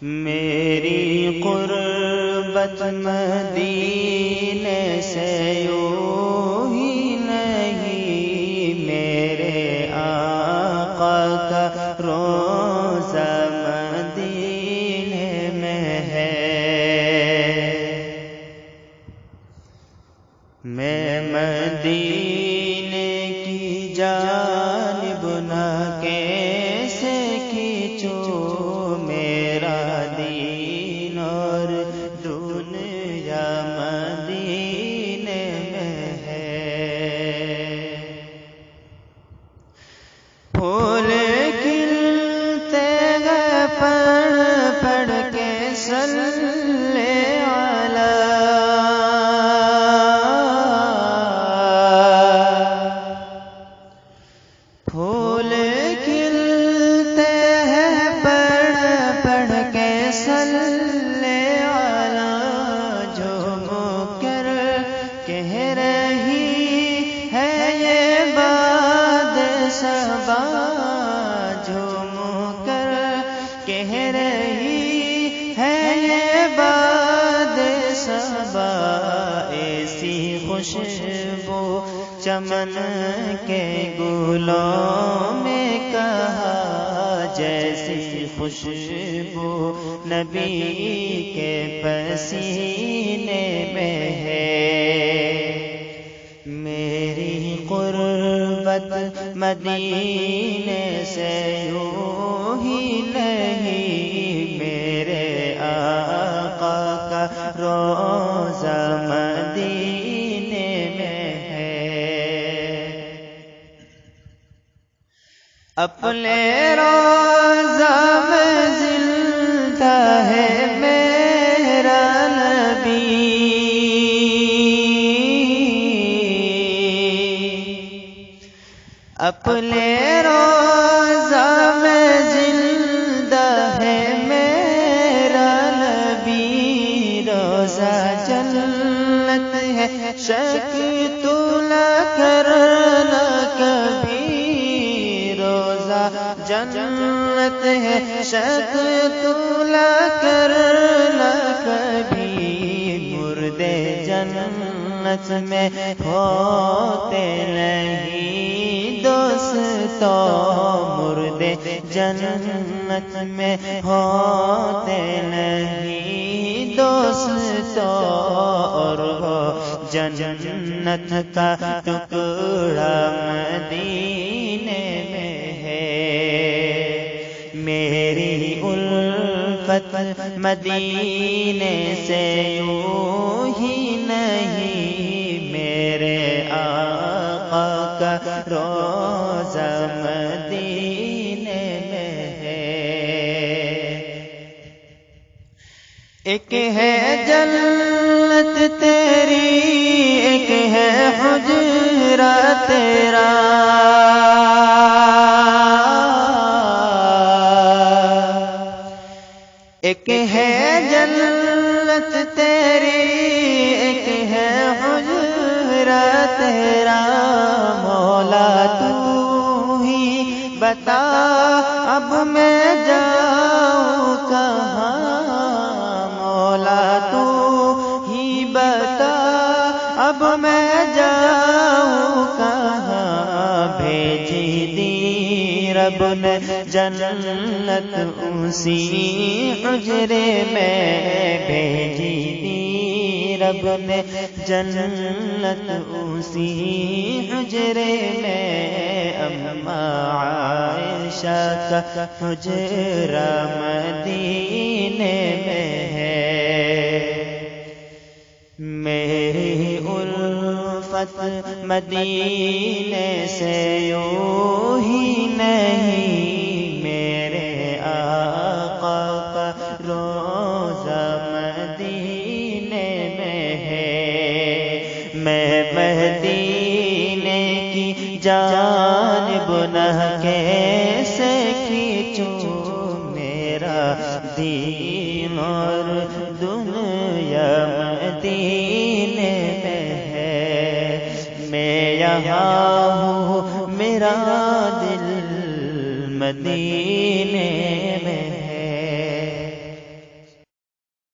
میری قربت مدینے سے یوں ہی نہیں، میرے آقا کا روضہ مدینے میں ہے۔ میں مدینے کی جانب نہ کیسے کھینچوں، میرا دین اور دنیا مدینے میں ہے۔ پھول کھلتے ہیں پڑھ پڑھ کے صلی علی، پھول کھلتے ہیں پڑھ پڑھ کے صلی علی، جھوم کر کہہ رہی ہے یہ باد صبا، جھوم کر کہہ رہی ہے یہ باد صبا، ایسی خوشبو چمن کے گلوں میں کہا، جیسی خوشبو نبی کے پسینے میں ہے۔ میری قربت مدینے سے یوں ہی نہیں، میرے آقا کا روضہ مدینے میں ہے۔ اپنے روضہ میں زندہ ہے میرا نبی، اپنے روضہ میں زندہ ہے میرا نبی، روضہ جنت ہے شک تو نہ کرنا کبھی، روضہ جنت ہے شک تو نہ کرنا کبھی، مردے جنت میں ہوتے نہیں دوستو، مردے جنت میں ہوتے نہیں دوستو، اور وہ جنت کا ٹکڑا مدینے میں ہے۔ میری الفت مدینے سے یوں ہی نہیں، میرے آقا کا روضہ مدینے میں ہے۔ ایک ہے جنت تیری، ایک ہے حجرہ تیرا، ایک ہے جنت تیری، ایک ہے حجرہ تیرا، مولا تو ہی بتا اب میں جاؤں کہاں، مولا تو ہی بتا اب میں جاؤں کہاں، بھیجی دی رب نے جنت اسی حجرے میں، بھیجی دی رب نے جنت اسی حجرے میں، اماں عائشہ کا حجرہ مدینے میں ہے۔ میری الفت مدینے سے یوں ہی نہیں، میرے آقا کا روضہ مدینے میں ہے۔ میں مدینے کی جانب نہ کیسے کھینچوں، میرا دین اور دنیا مدینے میں ہے۔ میں یہاں ہوں میرا دل مدینے